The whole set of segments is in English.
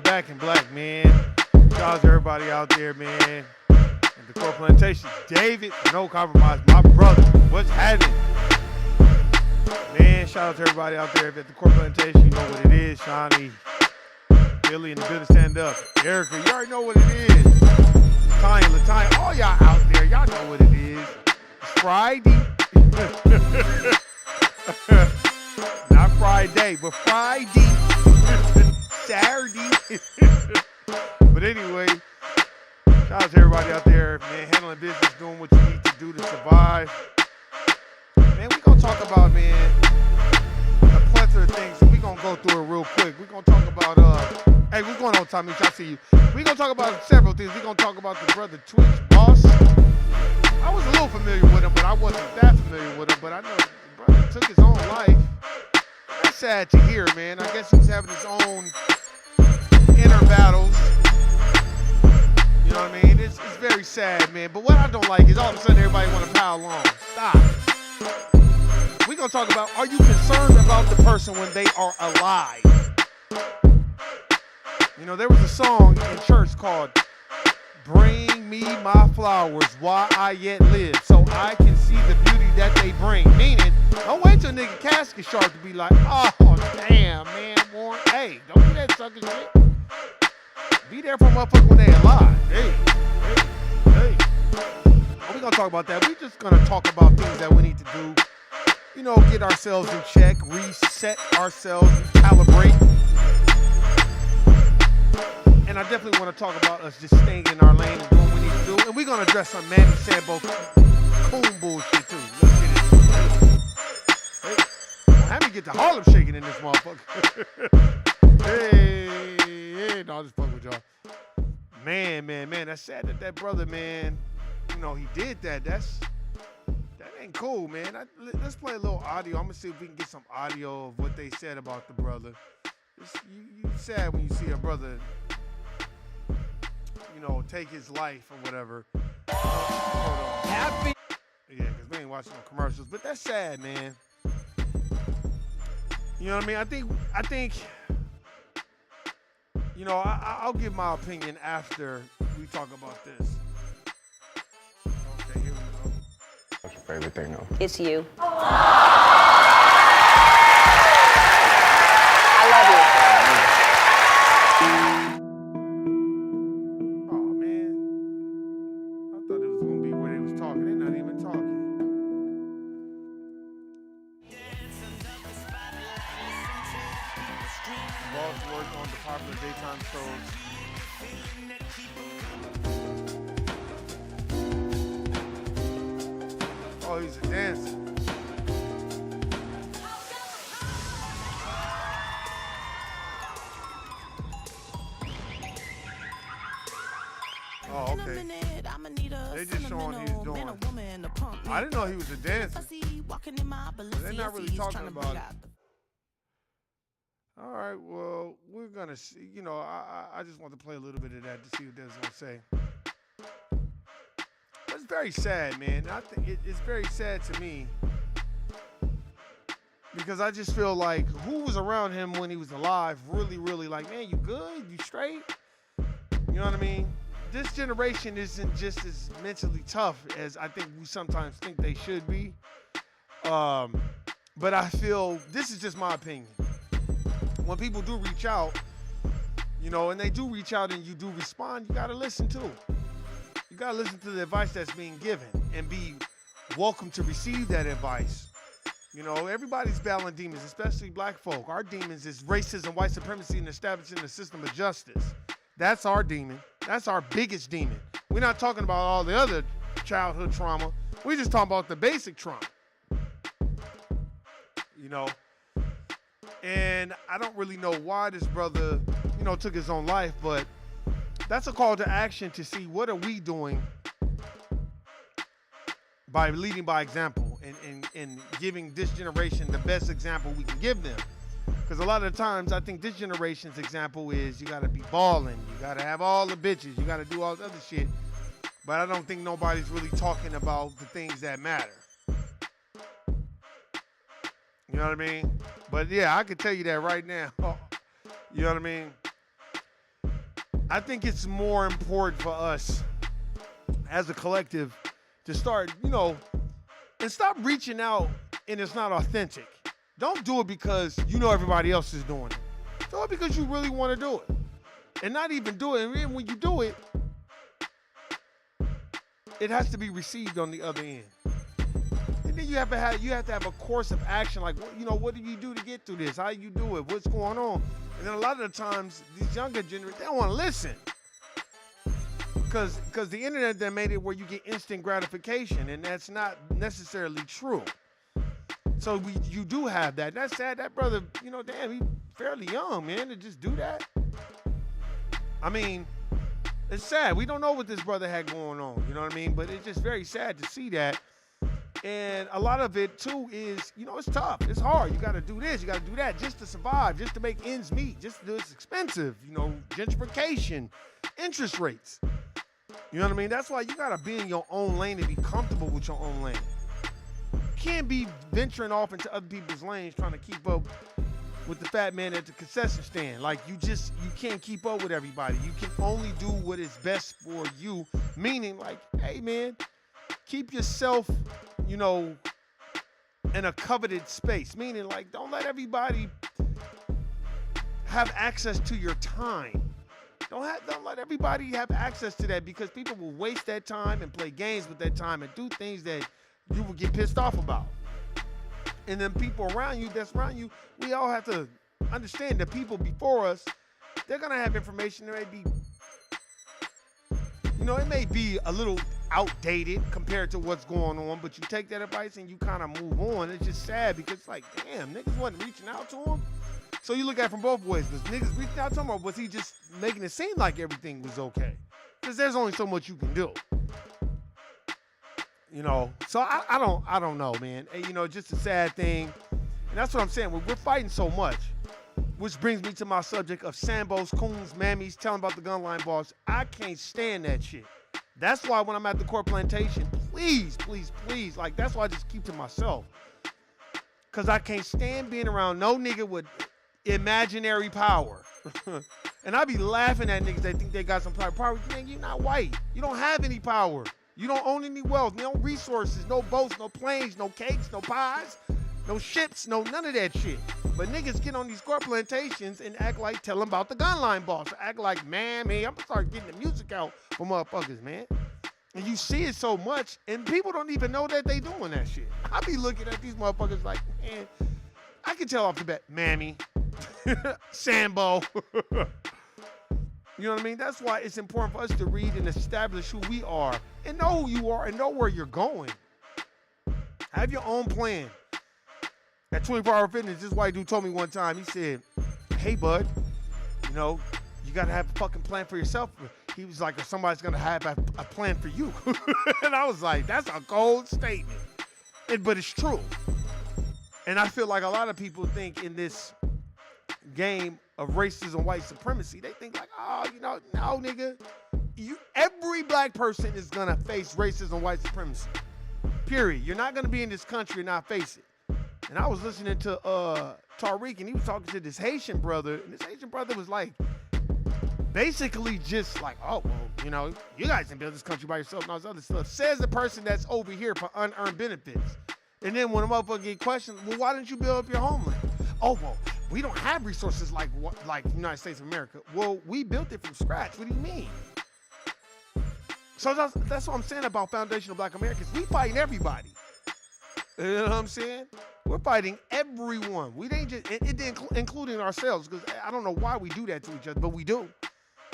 Back in black, man. Shout out to everybody out there, man. And the Core Plantation, David, no compromise, my brother. What's happening? Man, shout out to everybody out there at the Core Plantation. You know what it is. Shawnee, Billy, and the building stand up. Erica, you already know what it is. Tanya, Latanya, all y'all out there, y'all know what it is. It's Friday. Not Friday, but Friday. Saturday. But anyway, shout out to everybody out there, man, handling business, doing what you need to do to survive. Man, we're going to talk about, man, a plethora of things. We're going to go through it real quick. We're going to talk about, hey, what's going on, Tommy? I see you. We're going to talk about several things. We're going to talk about the brother Twitch Boss. I was a little familiar with him, but I wasn't that familiar with him. But I know the brother took his own life. That's sad to hear, man. I guess he's having his own inner battles. You know what I mean? It's very sad, man. But what I don't like is all of a sudden everybody want to pile on. Stop. We're going to talk about, are you concerned about the person when they are alive? You know, there was a song in church called Bring Me My Flowers While I Yet Live, so I can see the beauty that they bring. Meaning, don't wait till a nigga casket sharp to be like, oh, damn, man, Warren. Hey, don't do that sucker shit. Be there for motherfuckers when they alive. Hey. We're going to talk about that. We're just going to talk about things that we need to do. You know, get ourselves in check, reset ourselves, calibrate. And I definitely want to talk about us just staying in our lane and doing what we need to do. And we're going to address some Manny Sambo coon bullshit, too. Let's get it. Hey. Have me get the Harlem shaking in this motherfucker. Hey, no, I'll just fuck with y'all. Man, that's sad that brother, man, you know, he did that. That ain't cool, man. Let's play a little audio. I'm going to see if we can get some audio of what they said about the brother. You sad when you see a brother, you know, take his life or whatever. Happy. Yeah, because we ain't watching no commercials. But that's sad, man. You know what I mean? I think, you know, I'll give my opinion after we talk about this. Okay, here we go. What's your favorite thing, though? It's you. I love you. Oh, man. I thought it was going to be where they was talking. They're not even talking. Boss worked on the popular daytime shows. Oh, he's a dancer. Oh, okay. They just showing he's doing. I didn't know he was a dancer. They're not really talking about it. All right, well, we're going to see. You know, I just want to play a little bit of that to see what they're going to say. It's very sad, man. I think it's very sad to me because I just feel like who was around him when he was alive really, really like, man, you good? You straight? You know what I mean? This generation isn't just as mentally tough as I think we sometimes think they should be. But I feel, this is just my opinion. When people do reach out, you know, and they do reach out and you do respond, you got to listen too. You You gotta listen to the advice that's being given and be welcome to receive that advice. You know, everybody's battling demons, especially black folk. Our demons is racism, white supremacy, and establishing the system of justice. That's our demon. That's our biggest demon. We're not talking about all the other childhood trauma. We're just talking about the basic trauma. You know, and I don't really know why this brother, took his own life, but that's a call to action to see what are we doing by leading by example and giving this generation the best example we can give them. Because a lot of the times, I think this generation's example is you got to be balling, you got to have all the bitches, you got to do all this other shit. But I don't think nobody's really talking about the things that matter. You know what I mean? But yeah, I can tell you that right now. You know what I mean? I think it's more important for us as a collective to start, and stop reaching out and it's not authentic. Don't do it because everybody else is doing it. Do it because you really want to do it. And not even do it. And then when you do it, it has to be received on the other end. And then you have to have a course of action. Like, what do you do to get through this? How you do it? What's going on? And then a lot of the times, these younger generations, they don't want to listen. Because the internet then made it where you get instant gratification, and that's not necessarily true. So you do have that. That's sad. That brother, damn, he's fairly young, man, to just do that. I mean, it's sad. We don't know what this brother had going on, you know what I mean? But it's just very sad to see that. And a lot of it, too, is, it's tough. It's hard. You got to do this. You got to do that just to survive, just to make ends meet. It's expensive, gentrification, interest rates. You know what I mean? That's why you got to be in your own lane and be comfortable with your own lane. You can't be venturing off into other people's lanes trying to keep up with the fat man at the concession stand. Like, you can't keep up with everybody. You can only do what is best for you. Meaning, like, hey, man, keep yourself, in a coveted space. Meaning, like, don't let everybody have access to your time. Don't let everybody have access to that, because people will waste that time and play games with that time and do things that you will get pissed off about. And then people around you, we all have to understand that people before us, they're going to have information that may be, it may be a little outdated compared to what's going on, but you take that advice and you kind of move on. It's just sad because it's like, damn, niggas wasn't reaching out to him. So you look at it from both ways. Was niggas reaching out to him, or was he just making it seem like everything was okay? Because there's only so much you can do. So I don't know, man. Just a sad thing. And that's what I'm saying. We're fighting so much, which brings me to my subject of Sambos, Coons, Mammies, telling about the gun line boss. I can't stand that shit. That's why when I'm at the court plantation, please, like, that's why I just keep to myself. Because I can't stand being around no nigga with imaginary power. And I be laughing at niggas that think they got some power. Man, you're not white. You don't have any power. You don't own any wealth, no resources, no boats, no planes, no cakes, no pies, no ships, none of that shit. But niggas get on these court plantations and act like, tell them about the gun line boss. Act like, man, I'm gonna start getting the music out for motherfuckers, man. And you see it so much, and people don't even know that they doing that shit. I be looking at these motherfuckers like, man, I can tell off the bat, Mammy, Sambo. You know what I mean? That's why it's important for us to read and establish who we are and know who you are and know where you're going. Have your own plan. At 24-Hour Fitness, this white dude told me one time, he said, hey, bud, you got to have a fucking plan for yourself. He was like, if somebody's going to have a plan for you. And I was like, that's a cold statement. But it's true. And I feel like a lot of people think in this game of racism, white supremacy, they think like, oh, no, nigga. Every black person is going to face racism, white supremacy. Period. You're not going to be in this country and not face it. And I was listening to Tariq, and he was talking to this Haitian brother, and this Haitian brother was like, basically just like, oh, well, you guys can build this country by yourself and all this other stuff. Says the person that's over here for unearned benefits. And then when a motherfucker get questioned, well, why didn't you build up your homeland? Oh, well, we don't have resources like the United States of America. Well, we built it from scratch. What do you mean? So that's what I'm saying about foundational Black Americans. We fighting everybody. You know what I'm saying? We're fighting everyone. We ain't just, including ourselves, because I don't know why we do that to each other, but we do.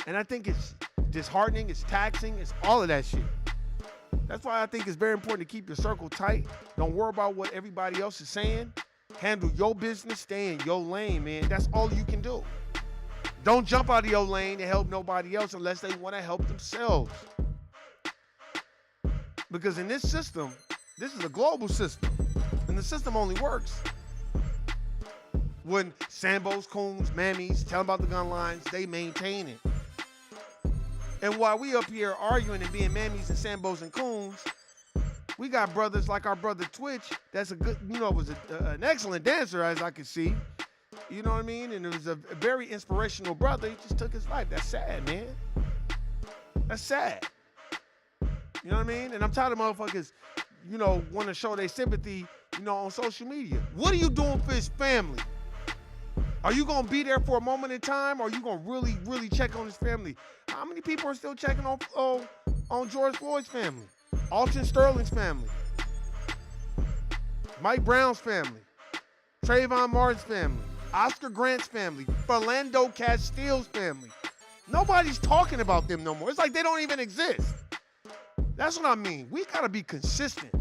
And I think it's disheartening, it's taxing, it's all of that shit. That's why I think it's very important to keep your circle tight. Don't worry about what everybody else is saying. Handle your business, stay in your lane, man. That's all you can do. Don't jump out of your lane to help nobody else unless they want to help themselves. Because in this system, this is a global system, and the system only works when Sambos, Coons, Mammies tell about the gun lines, they maintain it. And while we up here arguing and being Mammies and Sambos and Coons, we got brothers like our brother Twitch, that's a good, was an excellent dancer, as I could see. You know what I mean? And it was a very inspirational brother. He just took his life. That's sad, man. That's sad. You know what I mean? And I'm tired of motherfuckers, want to show their sympathy, on social media. What are you doing for his family? Are you going to be there for a moment in time, or are you going to really, really check on his family? How many people are still checking on George Floyd's family? Alton Sterling's family? Mike Brown's family? Trayvon Martin's family? Oscar Grant's family? Philando Castile's family? Nobody's talking about them no more. It's like they don't even exist. That's what I mean. We gotta be consistent.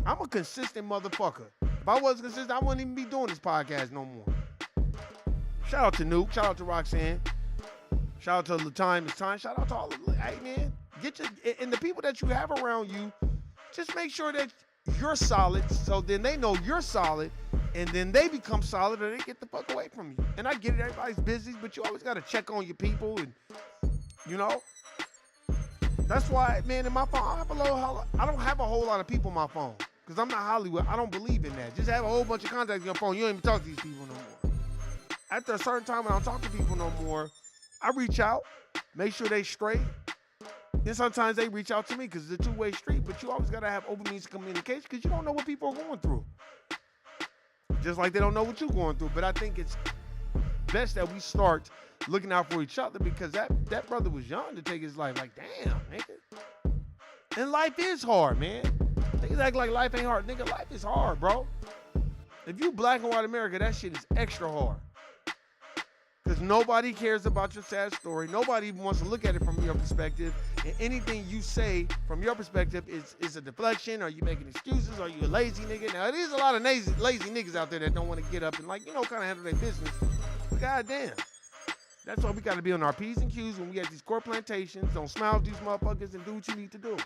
I'm a consistent motherfucker. If I wasn't consistent, I wouldn't even be doing this podcast no more. Shout out to Nuke. Shout out to Roxanne. Shout out to Latime. It's time. Shout out to all of them. Hey, man. And the people that you have around you, just make sure that you're solid, so then they know you're solid, and then they become solid, or they get the fuck away from you. And I get it, everybody's busy, but you always gotta check on your people, and that's why, man, in my phone, I don't have a whole lot of people on my phone, because I'm not Hollywood. I don't believe in that. Just have a whole bunch of contacts on your phone. You don't even talk to these people no more. After a certain time when I don't talk to people no more, I reach out, make sure they straight. Then sometimes they reach out to me because it's a two-way street, but you always got to have open means of communication because you don't know what people are going through. Just like they don't know what you're going through. But I think it's best that we start looking out for each other, because that brother was young to take his life. Like, damn, nigga. And life is hard, man. Niggas act like life ain't hard. Nigga, life is hard, bro. If you Black and white America, that shit is extra hard. Because nobody cares about your sad story. Nobody even wants to look at it from your perspective. And anything you say from your perspective is a deflection. Are you making excuses? Are you a lazy nigga? Now, there's a lot of lazy niggas out there that don't want to get up and, kind of handle their business. But goddamn. That's why we got to be on our P's and Q's when we at these court plantations. Don't smile at these motherfuckers and do what you need to do.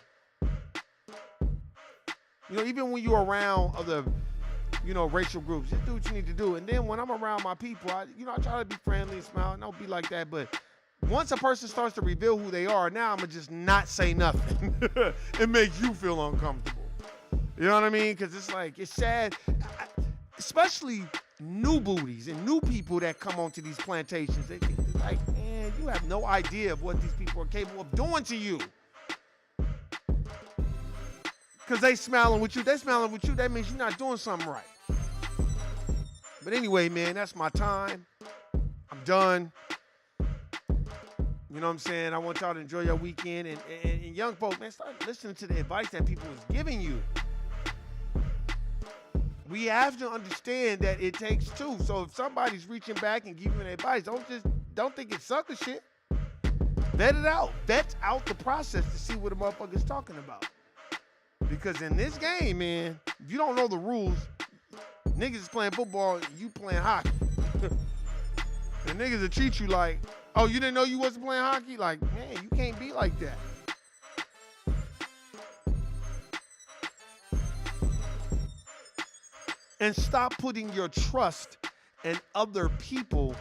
Even when you're around other racial groups, just do what you need to do. And then when I'm around my people, I try to be friendly and smile, and don't be like that. But once a person starts to reveal who they are, now I'm going to just not say nothing. It makes you feel uncomfortable. You know what I mean? Because it's sad, especially new booties and new people that come onto these plantations. It's like, man, you have no idea of what these people are capable of doing to you. Because they smiling with you. That means you're not doing something right. But anyway, man, that's my time. I'm done. You know what I'm saying? I want y'all to enjoy your weekend. And young folk, man, start listening to the advice that people is giving you. We have to understand that it takes two. So if somebody's reaching back and giving you advice, don't think it's sucker shit. Vet it out. Vet out the process to see what a motherfucker's talking about. Because in this game, man, if you don't know the rules, niggas is playing football and you playing hockey. And niggas will treat you like, oh, you didn't know you wasn't playing hockey? Like, man, you can't be like that. And stop putting your trust in other people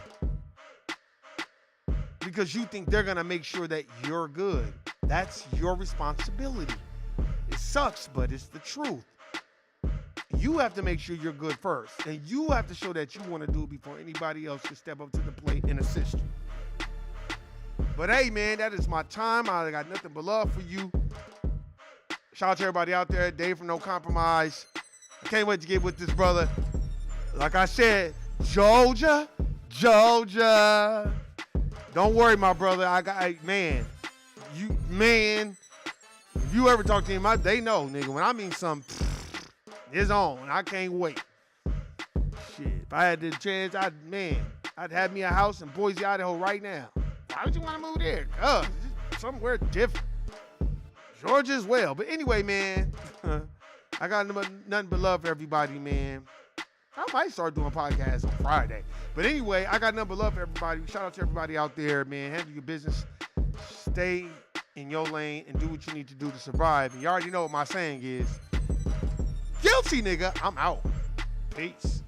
because you think they're going to make sure that you're good. That's your responsibility. It sucks, but it's the truth. You have to make sure you're good first. And you have to show that you want to do it before anybody else can step up to the plate and assist you. But hey, man, that is my time. I got nothing but love for you. Shout out to everybody out there. Dave from No Compromise. I can't wait to get with this brother. Like I said, Georgia. Don't worry, my brother. If you ever talk to him, they know, nigga. When I mean something, it's on. I can't wait. Shit, if I had the chance, I'd have me a house in Boise, Idaho right now. Why would you want to move there? Just somewhere different. Georgia as well. But anyway, man, I got nothing but love for everybody, man. I might start doing podcasts on Friday. But anyway, I got nothing but love for everybody. Shout out to everybody out there, man. Handle your business. Stay in your lane and do what you need to do to survive. And you already know what my saying is. Guilty, nigga. I'm out. Peace.